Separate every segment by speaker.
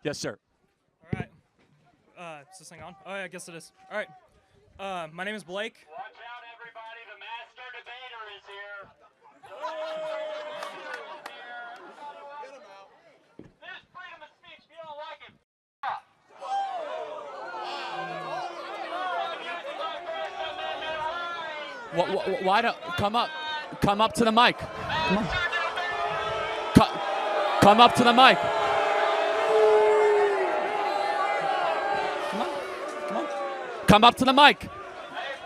Speaker 1: Yes, sir.
Speaker 2: All right. Is this thing on? Oh, yeah, I guess it is. All right. My name is Blake.
Speaker 3: Watch out, everybody. The master debater is here. This freedom of speech, if you don't like it,
Speaker 1: Why don't come up to the mic? Come up to the mic. Come up to the mic.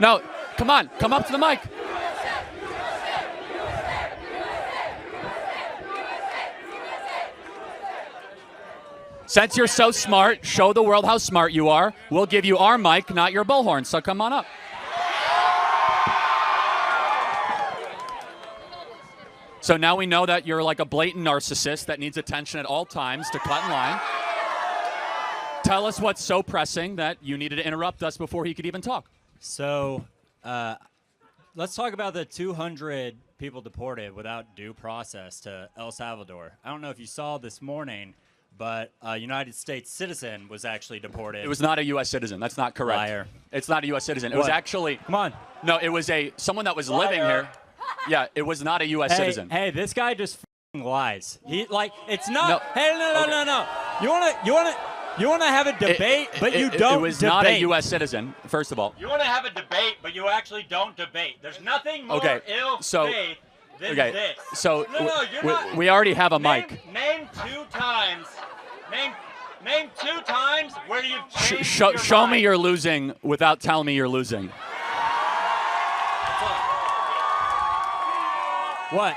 Speaker 1: No, come on, come up to the mic. Since you're so smart, show the world how smart you are. We'll give you our mic, not your bullhorn, so come on up. So now we know that you're like a blatant narcissist that needs attention at all times to cut in line. Tell us what's so pressing that you needed to interrupt us before he could even talk.
Speaker 4: So let's talk about the 200 people deported without due process to El Salvador. I don't know if you saw this morning, but a United States citizen was actually deported.
Speaker 1: It was not a U.S. citizen. That's not correct.
Speaker 4: Liar.
Speaker 1: It's not a U.S. citizen. It was actually...
Speaker 4: Come on.
Speaker 1: No, it was someone that was living here. Yeah, it was not a U.S. citizen.
Speaker 4: Hey, this guy just lies. It's not.
Speaker 1: No.
Speaker 4: Hey, no. You wanna have a debate, but you don't.
Speaker 1: It was
Speaker 4: debate.
Speaker 1: not a U.S. citizen. First of all.
Speaker 3: You want to have a debate, but you actually don't debate. There's nothing more ill-faith than this.
Speaker 1: So
Speaker 3: you're not.
Speaker 1: we already have a mic.
Speaker 3: Name 2 times. Name 2 times where you've changed
Speaker 1: Show me you're losing without telling me you're losing.
Speaker 4: What?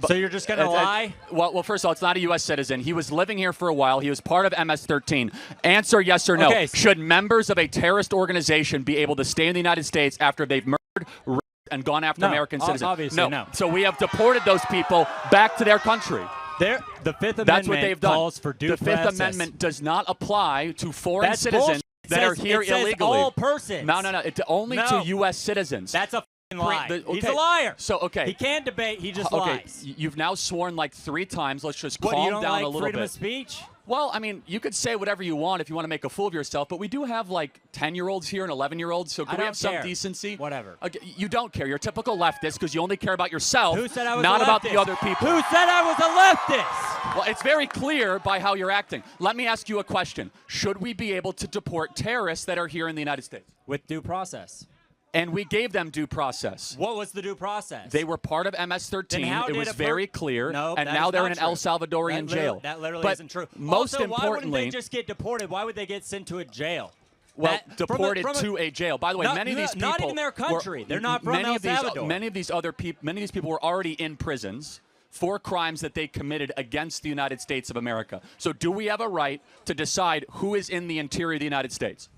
Speaker 4: So you're just going to lie?
Speaker 1: Well, first of all, it's not a U.S. citizen. He was living here for a while. He was part of MS-13. Answer yes or no.
Speaker 4: Okay.
Speaker 1: Should members of a terrorist organization be able to stay in the United States after they've murdered, raped, and gone after American citizens?
Speaker 4: Obviously, no.
Speaker 1: So we have deported those people back to their country.
Speaker 4: The Fifth Amendment
Speaker 1: That's what they've done.
Speaker 4: calls for due process.
Speaker 1: The Fifth Amendment does not apply to foreign citizens
Speaker 4: bullshit.
Speaker 1: that are here
Speaker 4: it says
Speaker 1: illegally.
Speaker 4: all persons.
Speaker 1: No. It's only to U.S. citizens.
Speaker 4: That's a lie.
Speaker 1: Okay.
Speaker 4: He's a liar.
Speaker 1: So, okay.
Speaker 4: He can't debate. He just
Speaker 1: Okay,
Speaker 4: lies.
Speaker 1: you've now sworn like 3 times. Let's just
Speaker 4: What,
Speaker 1: calm
Speaker 4: you don't
Speaker 1: down
Speaker 4: like
Speaker 1: a little
Speaker 4: freedom
Speaker 1: bit.
Speaker 4: of speech?
Speaker 1: Well, I mean, you could say whatever you want if you want to make a fool of yourself, but we do have like 10-year-olds here and 11-year-olds, so can we have some decency?
Speaker 4: Whatever.
Speaker 1: Okay, you don't care. You're a typical leftist because you only care about yourself,
Speaker 4: Who said I was
Speaker 1: not
Speaker 4: a
Speaker 1: about
Speaker 4: leftist?
Speaker 1: the other people.
Speaker 4: Who said I was a leftist?
Speaker 1: Well, it's very clear by how you're acting. Let me ask you a question. Should we be able to deport terrorists that are here in the United States?
Speaker 4: With due process.
Speaker 1: And we gave them due process.
Speaker 4: What was the due process?
Speaker 1: They were part of MS-13. It was very clear.
Speaker 4: No,
Speaker 1: and
Speaker 4: that
Speaker 1: now
Speaker 4: is
Speaker 1: they're
Speaker 4: not
Speaker 1: in an
Speaker 4: true.
Speaker 1: El Salvadorian jail.
Speaker 4: That literally
Speaker 1: but
Speaker 4: isn't true.
Speaker 1: Most
Speaker 4: also,
Speaker 1: importantly,
Speaker 4: why wouldn't they just get deported? Why would they get sent to a jail?
Speaker 1: Well, deported to a jail. By the way, many of these people
Speaker 4: not even their country. They're not from El Salvador.
Speaker 1: Many of these people were already in prisons for crimes that they committed against the United States of America. So do we have a right to decide who is in the interior of the United States?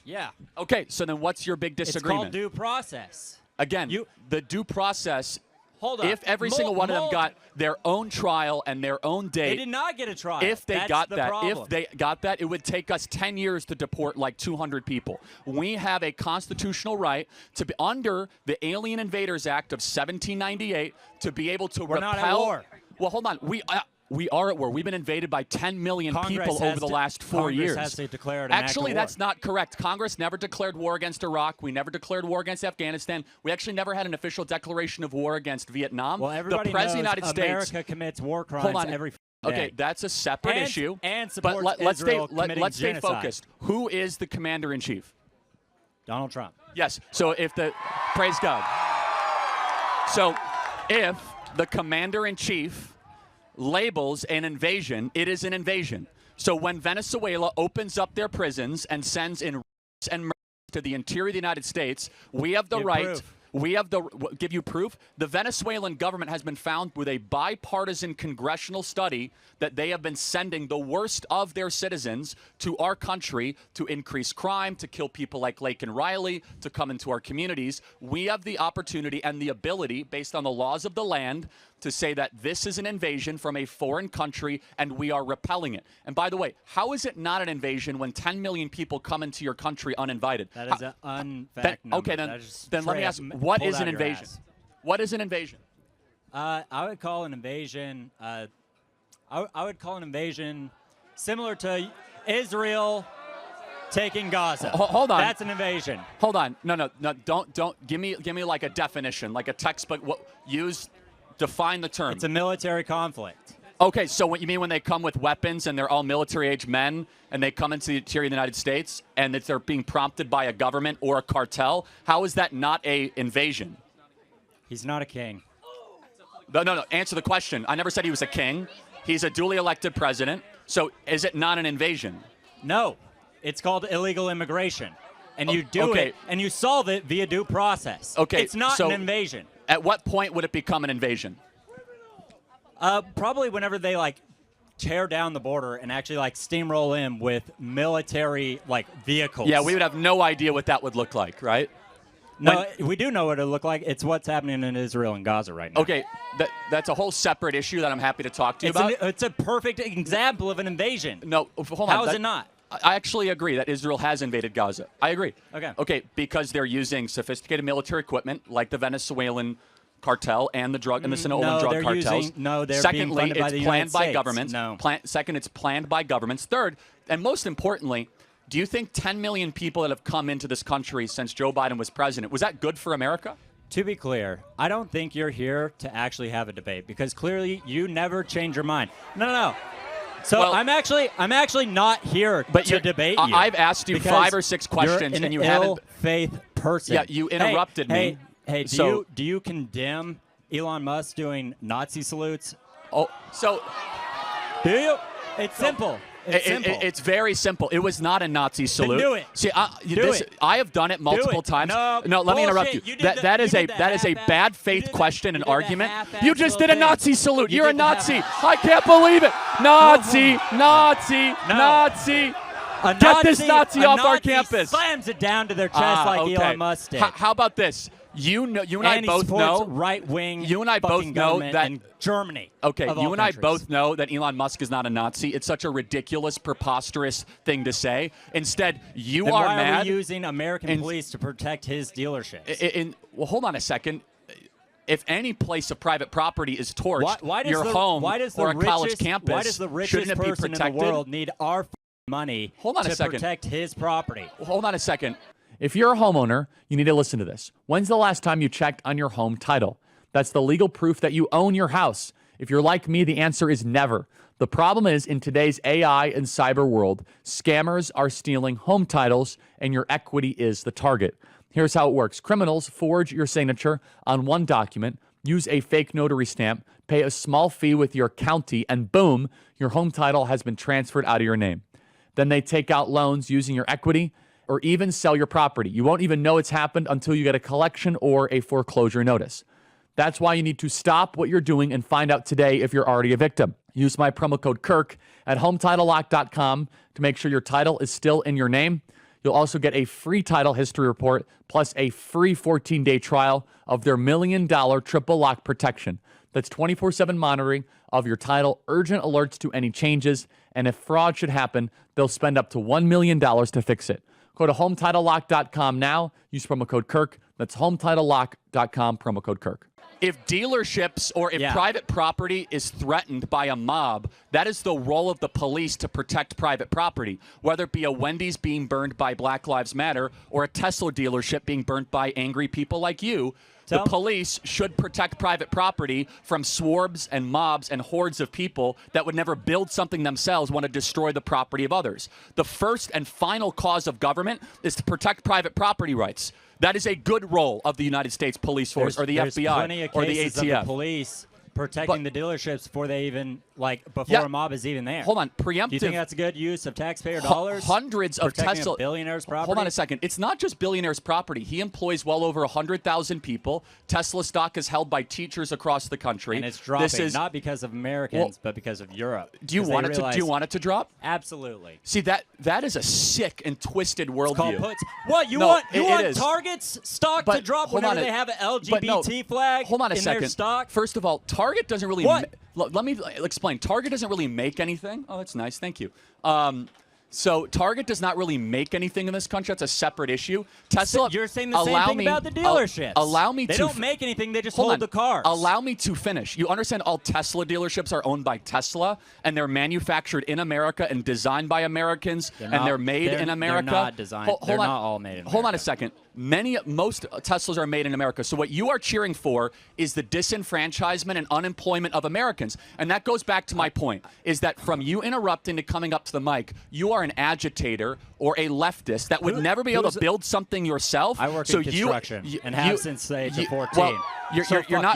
Speaker 4: Yeah.
Speaker 1: Okay, so then what's your big disagreement?
Speaker 4: It's called due process.
Speaker 1: Again, the due process,
Speaker 4: Hold on.
Speaker 1: if every single one of them got their own trial and their own date.
Speaker 4: They did not get a trial.
Speaker 1: If they got that,
Speaker 4: problem.
Speaker 1: if they got that, it would take us 10 years to deport like 200 people. We have a constitutional right to be under the Alien Invaders Act of 1798 to be able to
Speaker 4: We're
Speaker 1: repel.
Speaker 4: not at war.
Speaker 1: Well, hold on. We are at war. We've been invaded by 10 million people over the last 4 years.
Speaker 4: Congress has to declare an
Speaker 1: Actually,
Speaker 4: act of war.
Speaker 1: that's not correct. Congress never declared war against Iraq. We never declared war against Afghanistan. We actually never had an official declaration of war against Vietnam.
Speaker 4: Well, everybody
Speaker 1: the President
Speaker 4: knows
Speaker 1: of the United
Speaker 4: America
Speaker 1: States
Speaker 4: commits war crimes
Speaker 1: hold on.
Speaker 4: every day.
Speaker 1: Okay, that's a separate issue.
Speaker 4: And
Speaker 1: but
Speaker 4: supports
Speaker 1: let's
Speaker 4: Israel
Speaker 1: stay
Speaker 4: committing
Speaker 1: let's stay
Speaker 4: genocide.
Speaker 1: focused. Who is the commander-in-chief?
Speaker 4: Donald Trump.
Speaker 1: Yes. So praise God. So if the commander-in-chief labels an invasion, it is an invasion. So when Venezuela opens up their prisons and sends in and murders to the interior of the United States, we have the right.
Speaker 4: Proof.
Speaker 1: We have give you proof. The Venezuelan government has been found with a bipartisan congressional study that they have been sending the worst of their citizens to our country to increase crime, to kill people like Lake and Riley, to come into our communities. We have the opportunity and the ability, based on the laws of the land, to say that this is an invasion from a foreign country and we are repelling it. And by the way, how is it not an invasion when 10 million people come into your country uninvited?
Speaker 4: That is an unfact number.
Speaker 1: Okay, then let me ask,
Speaker 4: straight up
Speaker 1: what
Speaker 4: pulled
Speaker 1: is
Speaker 4: out
Speaker 1: an
Speaker 4: of your
Speaker 1: invasion?
Speaker 4: ass.
Speaker 1: What is an invasion?
Speaker 4: I would call an invasion I would call an invasion similar to Israel taking Gaza.
Speaker 1: Hold on.
Speaker 4: That's an invasion.
Speaker 1: Hold on. No. Don't give me like a definition, like a textbook. Define the term.
Speaker 4: It's a military conflict.
Speaker 1: Okay, so what you mean when they come with weapons and they're all military-age men and they come into the interior of the United States and that they're being prompted by a government or a cartel? How is that not a invasion?
Speaker 4: He's not a king.
Speaker 1: No. Answer the question. I never said he was a king. He's a duly elected president. So is it not an invasion?
Speaker 4: No. It's called illegal immigration. And you do it, and you solve it via due process.
Speaker 1: Okay,
Speaker 4: it's not an invasion.
Speaker 1: At what point would it become an invasion?
Speaker 4: Probably whenever they tear down the border and actually steamroll in with military vehicles.
Speaker 1: Yeah, we would have no idea what that would look like, right?
Speaker 4: No, we do know what it would look like. It's what's happening in Israel and Gaza right now.
Speaker 1: Okay, that's a whole separate issue that I'm happy to talk to you about.
Speaker 4: It's a perfect example of an invasion.
Speaker 1: No, hold on.
Speaker 4: How is it not?
Speaker 1: I actually agree that Israel has invaded Gaza. I agree. Okay, because they're using sophisticated military equipment like the Venezuelan cartel and the drug and the Sinaloan drug cartels.
Speaker 4: They're
Speaker 1: Secondly,
Speaker 4: being funded by the
Speaker 1: it's
Speaker 4: United
Speaker 1: planned by
Speaker 4: States.
Speaker 1: governments.
Speaker 4: No.
Speaker 1: Second, it's planned by governments. Third, and most importantly, do you think 10 million people that have come into this country since Joe Biden was president, was that good for America?
Speaker 4: To be clear, I don't think you're here to actually have a debate because clearly you never change your mind. No. So
Speaker 1: well,
Speaker 4: I'm actually not here to debate you.
Speaker 1: I've asked you 5 or 6 questions
Speaker 4: you're an
Speaker 1: and you haven't.
Speaker 4: Ill-faith person.
Speaker 1: Yeah, you interrupted me.
Speaker 4: Hey, do you condemn Elon Musk doing Nazi salutes?
Speaker 1: Oh, so
Speaker 4: do you? It's simple.
Speaker 1: It's very simple. It was not a Nazi salute.
Speaker 4: Then do it.
Speaker 1: See,
Speaker 4: do it.
Speaker 1: I have done it multiple times.
Speaker 4: No,
Speaker 1: let me interrupt you. That is a bad faith question and argument. You just did a Nazi salute. You're a Nazi. I can't believe it. Nazi. Get this Nazi off our campus.
Speaker 4: Slams it down to their chest like Elon Musk did.
Speaker 1: How about this? You and I both know
Speaker 4: right-wing.
Speaker 1: You and I both know that
Speaker 4: in Germany.
Speaker 1: Okay, you and I both know that Elon Musk is not a Nazi. It's such a ridiculous, preposterous thing to say. Instead, you
Speaker 4: then
Speaker 1: are
Speaker 4: why
Speaker 1: mad.
Speaker 4: Why are we using American police to protect his dealerships?
Speaker 1: Well, hold on a second. If any place of private property is torched, your home or a college campus,
Speaker 4: why does the richest person in the world need our money to protect his property?
Speaker 1: Hold on a second. If you're a homeowner, you need to listen to this. When's the last time you checked on your home title? That's the legal proof that you own your house. If you're like me, the answer is never. The problem is, in today's AI and cyber world, scammers are stealing home titles, and your equity is the target. Here's how it works. Criminals forge your signature on one document, use a fake notary stamp, pay a small fee with your county, and boom, your home title has been transferred out of your name. Then they take out loans using your equity, or even sell your property. You won't even know it's happened until you get a collection or a foreclosure notice. That's why you need to stop what you're doing and find out today if you're already a victim. Use my promo code Kirk at HometitleLock.com to make sure your title is still in your name. You'll also get a free title history report plus a free 14-day trial of their $1 million triple lock protection. That's 24/7 monitoring of your title, urgent alerts to any changes, and if fraud should happen, they'll spend up to $1 million to fix it. Go to HometitleLock.com now. Use promo code Kirk. That's HometitleLock.com, promo code Kirk. If dealerships or if private property is threatened by a mob, that is the role of the police to protect private property, whether it be a Wendy's being burned by Black Lives Matter or a Tesla dealership being burnt by angry people like you. The police should protect private property from swarms and mobs and hordes of people that would never build something themselves, want to destroy the property of others. The first and final cause of government is to protect private property rights. That is a good role of the United States Police Force or the FBI or the ATF.
Speaker 4: Of the police protecting the dealerships before they even, before a mob is even there.
Speaker 1: Hold on, preemptive.
Speaker 4: Do you think that's a good use of taxpayer dollars?
Speaker 1: Hundreds of Tesla
Speaker 4: billionaires' property.
Speaker 1: Hold on a second. It's not just billionaires' property. He employs well over 100,000 people. Tesla stock is held by teachers across the country,
Speaker 4: and it's dropping not because of Americans, but because of Europe.
Speaker 1: Do you want it to? Do you want it to drop?
Speaker 4: Absolutely.
Speaker 1: See that is a sick and twisted worldview.
Speaker 4: What you want? You want Target's stock to drop whenever they have an LGBT flag in their stock?
Speaker 1: First of all, Target doesn't really. Let me explain. Target doesn't really make anything. Oh, that's nice. Thank you. So Target does not really make anything in this country. That's a separate issue. Tesla.
Speaker 4: You're saying the same thing about the dealerships.
Speaker 1: Allow me
Speaker 4: they
Speaker 1: to.
Speaker 4: They don't make anything. They just
Speaker 1: hold
Speaker 4: hold the cars.
Speaker 1: Allow me to finish. You understand? All Tesla dealerships are owned by Tesla, and they're manufactured in America and designed by Americans, they're made in America.
Speaker 4: They're not designed. They're not all made in America.
Speaker 1: Hold on a second. Most Teslas are made in America. So what you are cheering for is the disenfranchisement and unemployment of Americans. And that goes back to my point, is that from you interrupting to coming up to the mic, you are an agitator or a leftist that would never be able to build something yourself.
Speaker 4: I work in construction and have since the age of 14.
Speaker 1: Well,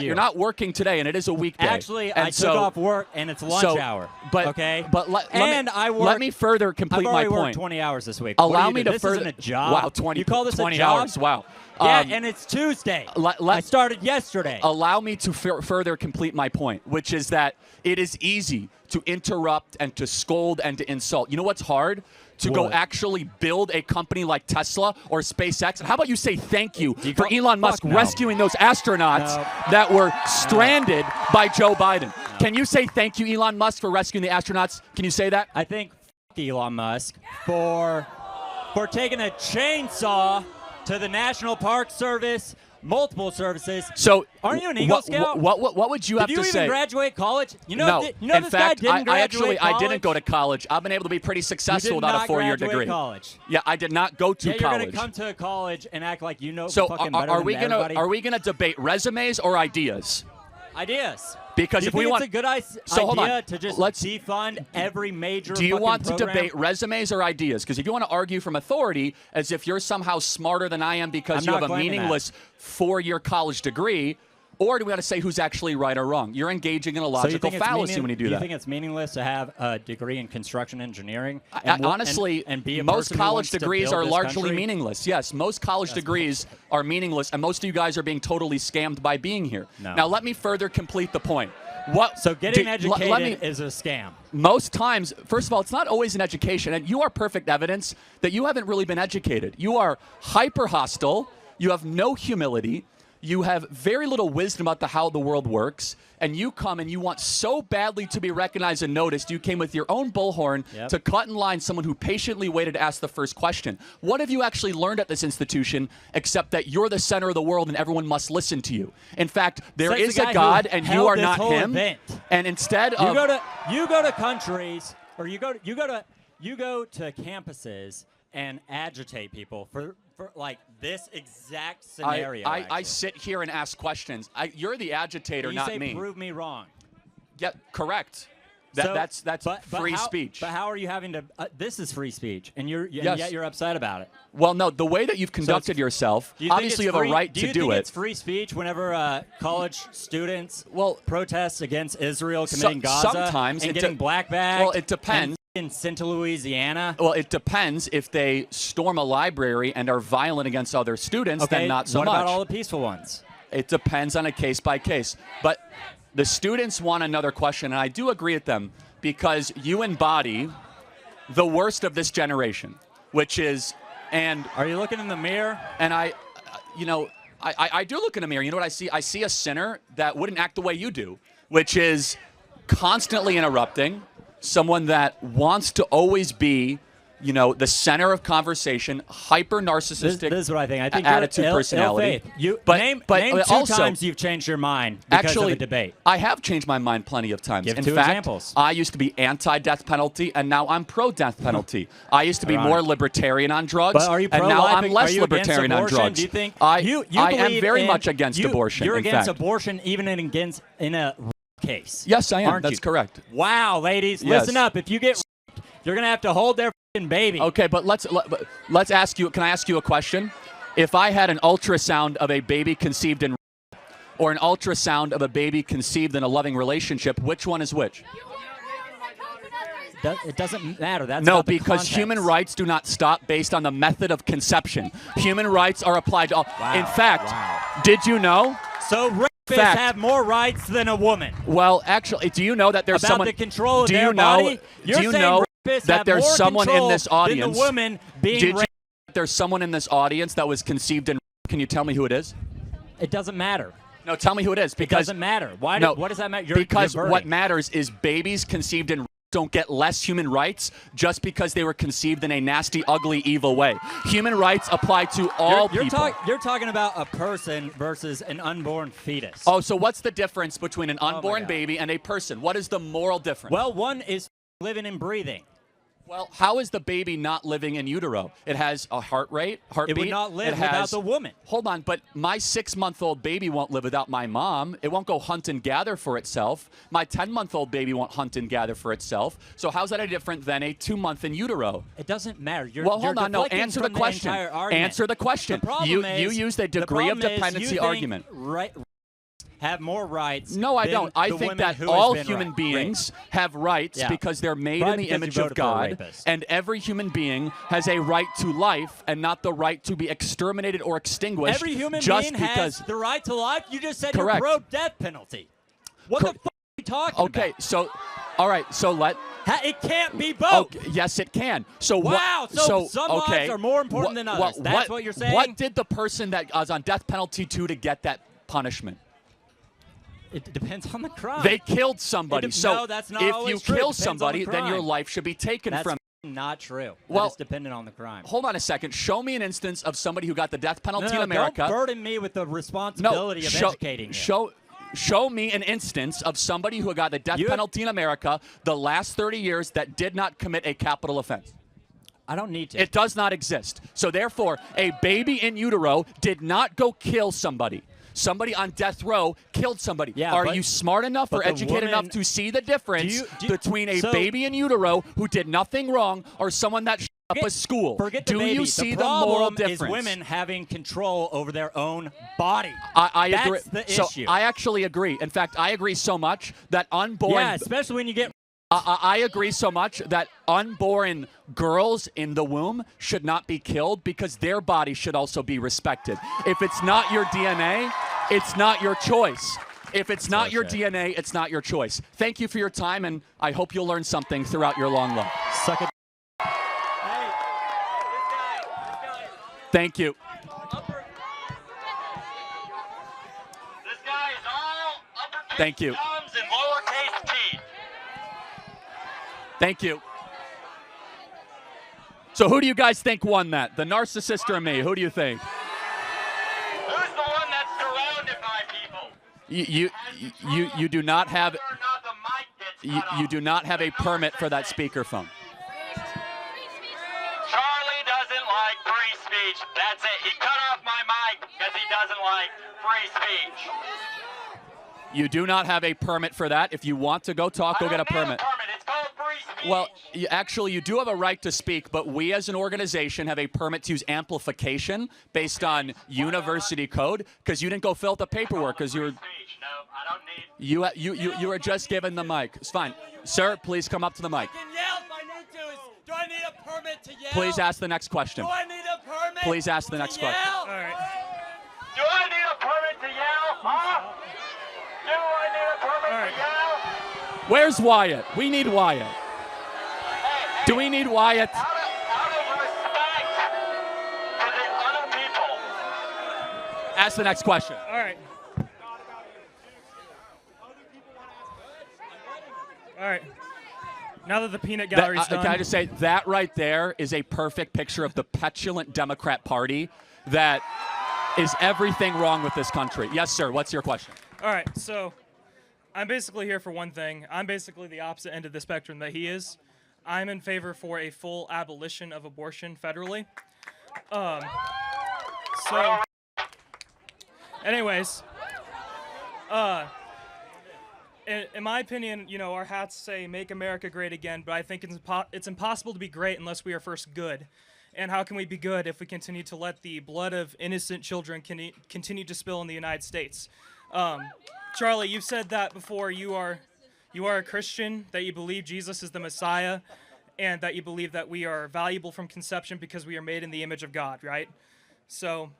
Speaker 1: you're not working today, and it is a weekday.
Speaker 4: Actually, I took off work, and it's lunch hour.
Speaker 1: But
Speaker 4: okay,
Speaker 1: but let me further complete my point.
Speaker 4: I've already worked 20 hours this week.
Speaker 1: Allow me to
Speaker 4: this
Speaker 1: further.
Speaker 4: Isn't a job.
Speaker 1: Wow, 20.
Speaker 4: You call this
Speaker 1: 20
Speaker 4: a job?
Speaker 1: hours? Wow.
Speaker 4: Yeah, and it's Tuesday. I started yesterday.
Speaker 1: Allow me to further complete my point, which is that it is easy to interrupt and to scold and to insult. You know what's hard? To go actually build a company like Tesla or SpaceX. And how about you say thank you for Elon Musk rescuing those astronauts that were stranded by Joe Biden? Can you say thank you, Elon Musk, for rescuing the astronauts? Can you say that?
Speaker 4: I think Elon Musk for taking a chainsaw to the National Park Service, multiple services.
Speaker 1: So,
Speaker 4: aren't you an Eagle Scout?
Speaker 1: What would you have to say?
Speaker 4: Did you even graduate college?
Speaker 1: No.
Speaker 4: In fact,
Speaker 1: I didn't go to college. I've been able to be pretty successful without a 4-year degree.
Speaker 4: College.
Speaker 1: Yeah, I did not go to college.
Speaker 4: You're going to come to college and act like you know
Speaker 1: so
Speaker 4: fucking better than everybody.
Speaker 1: Are we gonna debate resumes or ideas?
Speaker 4: Ideas.
Speaker 1: Because if we want,
Speaker 4: it's a good idea to just defund every major.
Speaker 1: Do you want to
Speaker 4: program?
Speaker 1: debate resumes or ideas? Because if you want to argue from authority as if you're somehow smarter than I am because you have a meaningless 4-year college degree, or do we got to say who's actually right or wrong? You're engaging in a logical fallacy when you do that.
Speaker 4: Do you think it's meaningless to have a degree in construction engineering?
Speaker 1: Honestly,
Speaker 4: and be a
Speaker 1: most college degrees are largely
Speaker 4: country?
Speaker 1: meaningless. Yes, most college degrees are meaningless, and most of you guys are being totally scammed by being here.
Speaker 4: No.
Speaker 1: Now, let me further complete the point.
Speaker 4: So getting educated is a scam.
Speaker 1: Most times, first of all, it's not always an education, and you are perfect evidence that you haven't really been educated. You are hyper hostile. You have no humility. You have very little wisdom about how the world works, and you come and you want so badly to be recognized and noticed, you came with your own bullhorn to cut in line someone who patiently waited to ask the first question. What have you actually learned at this institution except that you're the center of the world and everyone must listen to you? In fact, there is a God and you are not him. And instead of
Speaker 4: you go to countries or you go to campuses and agitate people for like this exact scenario.
Speaker 1: I sit here and ask questions. You're the agitator,
Speaker 4: you
Speaker 1: not
Speaker 4: say,
Speaker 1: me.
Speaker 4: Prove me wrong.
Speaker 1: Yeah, correct. That's free speech.
Speaker 4: But how are you having to? This is free speech, and yet you're upset about it.
Speaker 1: Well, no, the way that you've conducted yourself, obviously you have a right to do it.
Speaker 4: Do you think it's free speech whenever college students protest against Israel committing Gaza
Speaker 1: sometimes
Speaker 4: and getting black bagged?
Speaker 1: Well, it depends.
Speaker 4: In St. Louisiana?
Speaker 1: Well, it depends. If they storm a library and are violent against other students, then not so much.
Speaker 4: What about all the peaceful ones?
Speaker 1: It depends on a case by case. But the students want another question, and I do agree with them because you embody the worst of this generation, which is, and
Speaker 4: are you looking in the mirror?
Speaker 1: And I do look in the mirror. You know what I see? I see a sinner that wouldn't act the way you do, which is constantly interrupting. Someone that wants to always be, the center of conversation, hyper narcissistic.
Speaker 4: This is what I think. I think
Speaker 1: attitude,
Speaker 4: you're
Speaker 1: personality.
Speaker 4: Name two times you've changed your mind because of a debate.
Speaker 1: I have changed my mind plenty of times.
Speaker 4: Give
Speaker 1: In
Speaker 4: two
Speaker 1: fact,
Speaker 4: examples.
Speaker 1: I used to be anti-death penalty, and now I'm pro-death penalty. I used to be more libertarian on drugs,
Speaker 4: but are you
Speaker 1: and now I'm less
Speaker 4: are you
Speaker 1: libertarian on drugs.
Speaker 4: Do you think
Speaker 1: I
Speaker 4: am
Speaker 1: very much against abortion.
Speaker 4: You're
Speaker 1: in
Speaker 4: against
Speaker 1: fact.
Speaker 4: abortion, even in a case.
Speaker 1: Yes, I am.
Speaker 4: Aren't
Speaker 1: That's
Speaker 4: you?
Speaker 1: correct.
Speaker 4: Wow, ladies, listen up. If you get you're gonna have to hold their baby.
Speaker 1: Okay, but let's ask you. Can I ask you a question? If I had an ultrasound of a baby conceived in, or an ultrasound of a baby conceived in a loving relationship, which one is which?
Speaker 4: It doesn't matter. That's
Speaker 1: no,
Speaker 4: about the
Speaker 1: because
Speaker 4: context.
Speaker 1: human rights do not stop based on the method of conception. Human rights are applied to all.
Speaker 4: Wow.
Speaker 1: In fact, did you know?
Speaker 4: So rapists have more rights than a woman.
Speaker 1: Well, actually, do you know that there's
Speaker 4: about
Speaker 1: someone?
Speaker 4: The control of
Speaker 1: do
Speaker 4: their
Speaker 1: you know?
Speaker 4: body?
Speaker 1: Do you know that there's someone in this audience?
Speaker 4: Than the woman being
Speaker 1: did you know that there's someone in this audience that was conceived in? Can you tell me who it is?
Speaker 4: It doesn't matter.
Speaker 1: No, tell me who it is. Because
Speaker 4: it doesn't matter. Why?
Speaker 1: No,
Speaker 4: what does that matter?
Speaker 1: Because what matters is babies conceived in don't get less human rights just because they were conceived in a nasty, ugly, evil way. Human rights apply to all people.
Speaker 4: You're talking about a person versus an unborn fetus.
Speaker 1: Oh, so what's the difference between an unborn baby and a person? What is the moral difference?
Speaker 4: Well, one is living and breathing.
Speaker 1: Well, how is the baby not living in utero? It has a heartbeat.
Speaker 4: It would not live without the woman.
Speaker 1: Hold on, but my 6-month-old baby won't live without my mom. It won't go hunt and gather for itself. My 10-month-old baby won't hunt and gather for itself. So how's that any different than a 2-month in utero?
Speaker 4: It doesn't matter.
Speaker 1: Well, hold on. No, answer the question. Answer the question. You used a degree of dependency argument.
Speaker 4: Have more rights.
Speaker 1: No, I don't. I think that all human beings have rights because they're made in the image of God, and every human being has a right to life and not the right to be exterminated or extinguished.
Speaker 4: Every human
Speaker 1: just
Speaker 4: being has the right to life? You just said you're pro-death penalty. What the fuck are you talking about?
Speaker 1: Okay, so, all right, so
Speaker 4: it can't be both.
Speaker 1: Okay, yes, it can. So
Speaker 4: wow. So some lives are more important than others. That's what you're saying?
Speaker 1: What did the person that was on death penalty do to get that punishment?
Speaker 4: It depends on the crime.
Speaker 1: They killed somebody.
Speaker 4: No, that's not
Speaker 1: if
Speaker 4: always
Speaker 1: you
Speaker 4: true.
Speaker 1: kill somebody, then your life should be taken from you.
Speaker 4: Not true.
Speaker 1: Well,
Speaker 4: it's dependent on the crime.
Speaker 1: Hold on a second. Show me an instance of somebody who got the death penalty in America.
Speaker 4: Don't burden me with the responsibility of educating you.
Speaker 1: Show me an instance of somebody who got the death penalty in America the last 30 years that did not commit a capital offense.
Speaker 4: I don't need to.
Speaker 1: It does not exist. So therefore, a baby in utero did not go kill somebody. Somebody on death row killed somebody.
Speaker 4: Yeah,
Speaker 1: Are you smart enough or educated enough to see the difference between a baby in utero who did nothing wrong or someone that shut up a school?
Speaker 4: Forget the baby.
Speaker 1: You see the moral difference?
Speaker 4: Is women having control over their own body.
Speaker 1: I agree.
Speaker 4: That's the issue.
Speaker 1: I actually agree. In fact, I agree so much that unborn...
Speaker 4: Yeah, especially when you get...
Speaker 1: I agree so much that unborn girls in the womb should not be killed because their body should also be respected. If it's not your DNA, it's not your choice. If it's not your DNA, it's not your choice. Thank you for your time, and I hope you'll learn something throughout your long life.
Speaker 4: Suck it.
Speaker 1: Thank you.
Speaker 3: This guy is all uppercase
Speaker 1: Thank you.
Speaker 3: thumbs and lowercase t.
Speaker 1: Thank you. So who do you guys think won that? The narcissist or me? Who do you think?
Speaker 3: Who's the one that's surrounded by people?
Speaker 1: You do not have you do not have a permit for that speakerphone.
Speaker 3: Charlie doesn't like free speech. That's it. He cut off my mic because he doesn't like free speech.
Speaker 1: You do not have a permit for that. If you want to go talk, go get a permit.
Speaker 3: It's called free speech.
Speaker 1: Well, you do have a right to speak, but we as an organization have a permit to use amplification based on university code because you didn't go fill out the paperwork because you're.
Speaker 3: No, I don't need.
Speaker 1: You were just given the mic. It's fine, sir. Please come up to the mic.
Speaker 5: I can yell if I need to. Do I need a permit to yell?
Speaker 1: Please ask the next question.
Speaker 5: Do I need a permit?
Speaker 1: Please ask the next question.
Speaker 2: All right.
Speaker 3: Do I need a permit to yell? Huh? Do I need a permit to yell?
Speaker 1: Where's Wyatt? We need Wyatt. Do we need Wyatt?
Speaker 3: Out of respect for the other people.
Speaker 1: Ask the next question.
Speaker 2: All right. All right. Now that the peanut gallery's done.
Speaker 1: Can I just say, that right there is a perfect picture of the petulant Democrat Party that is everything wrong with this country. Yes, sir. What's your question?
Speaker 2: All right. So I'm basically here for one thing. I'm basically the opposite end of the spectrum that he is. I'm in favor for a full abolition of abortion federally. So, anyways, in my opinion, you know, our hats say "Make America Great Again," but I think it's impossible to be great unless we are first good. And how can we be good if we continue to let the blood of innocent children continue to spill in the United States? Charlie, you've said that before. You are a Christian, that you believe Jesus is the Messiah, and that you believe that we are valuable from conception because we are made in the image of God, right? So,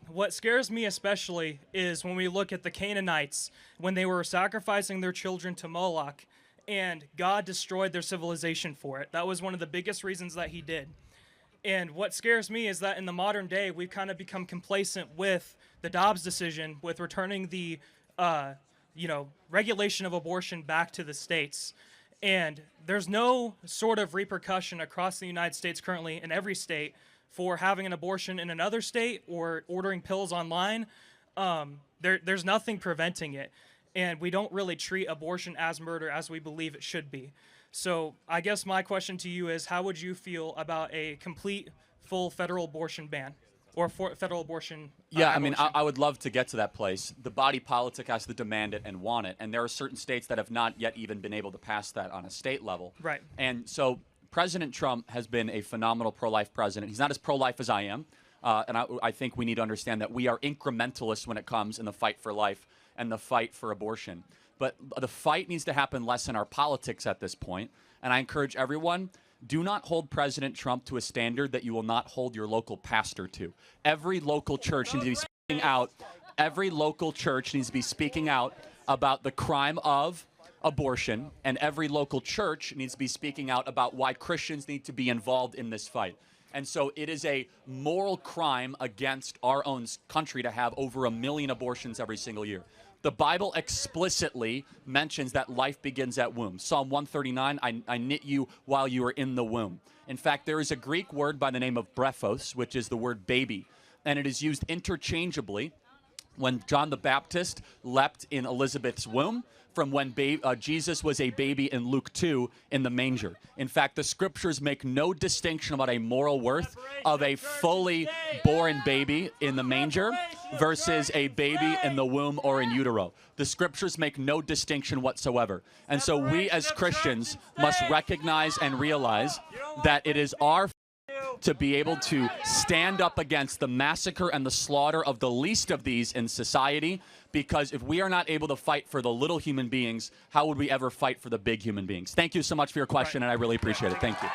Speaker 2: what scares me especially is when we look at the Canaanites, when they were sacrificing their children to Moloch, and God destroyed their civilization for it. That was one of the biggest reasons that he did. And what scares me is that in the modern day, we've kind of become complacent with the Dobbs decision, with returning the, regulation of abortion back to the states. And there's no sort of repercussion across the United States currently in every state for having an abortion in another state or ordering pills online. There's nothing preventing it. And we don't really treat abortion as murder as we believe it should be. So I guess my question to you is, how would you feel about a complete, full federal abortion ban? Or federal abortion.
Speaker 1: Yeah, I mean, I would love to get to that place. The body politic has to demand it and want it, and there are certain states that have not yet even been able to pass that on a state level.
Speaker 2: Right.
Speaker 1: And so President Trump has been a phenomenal pro-life president. He's not as pro-life as I am, and I think we need to understand that we are incrementalists when it comes in the fight for life and the fight for abortion. But the fight needs to happen less in our politics at this point, and I encourage everyone, do not hold President Trump to a standard that you will not hold your local pastor to. Every local church needs to be speaking out. Every local church needs to be speaking out about the crime of abortion, and every local church needs to be speaking out about why Christians need to be involved in this fight. And so it is a moral crime against our own country to have over 1 million abortions every single year. The Bible explicitly mentions that life begins at womb. Psalm 139, I knit you while you are in the womb. In fact, there is a Greek word by the name of brephos, which is the word baby, and it is used interchangeably when John the Baptist leapt in Elizabeth's womb from when Jesus was a baby in Luke 2 in the manger. In fact, the scriptures make no distinction about a moral worth of a fully born baby in the manger versus a baby in the womb or in utero. The scriptures make no distinction whatsoever. And so we as Christians must recognize and realize that it is our to be able to stand up against the massacre and the slaughter of the least of these in society, because if we are not able to fight for the little human beings, how would we ever fight for the big human beings? Thank you so much for your question, and I really appreciate it. Thank you.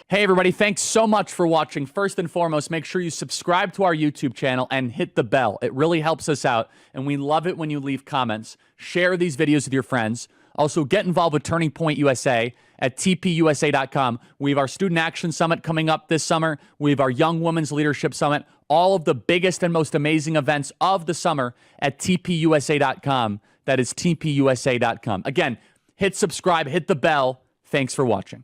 Speaker 1: Hey, everybody. Thanks so much for watching. First and foremost, make sure you subscribe to our YouTube channel and hit the bell. It really helps us out, and we love it when you leave comments. Share these videos with your friends. Also, get involved with Turning Point USA at tpusa.com. We have our Student Action Summit coming up this summer. We have our Young Women's Leadership Summit. All of the biggest and most amazing events of the summer at tpusa.com. That is tpusa.com. Again, hit subscribe, hit the bell. Thanks for watching.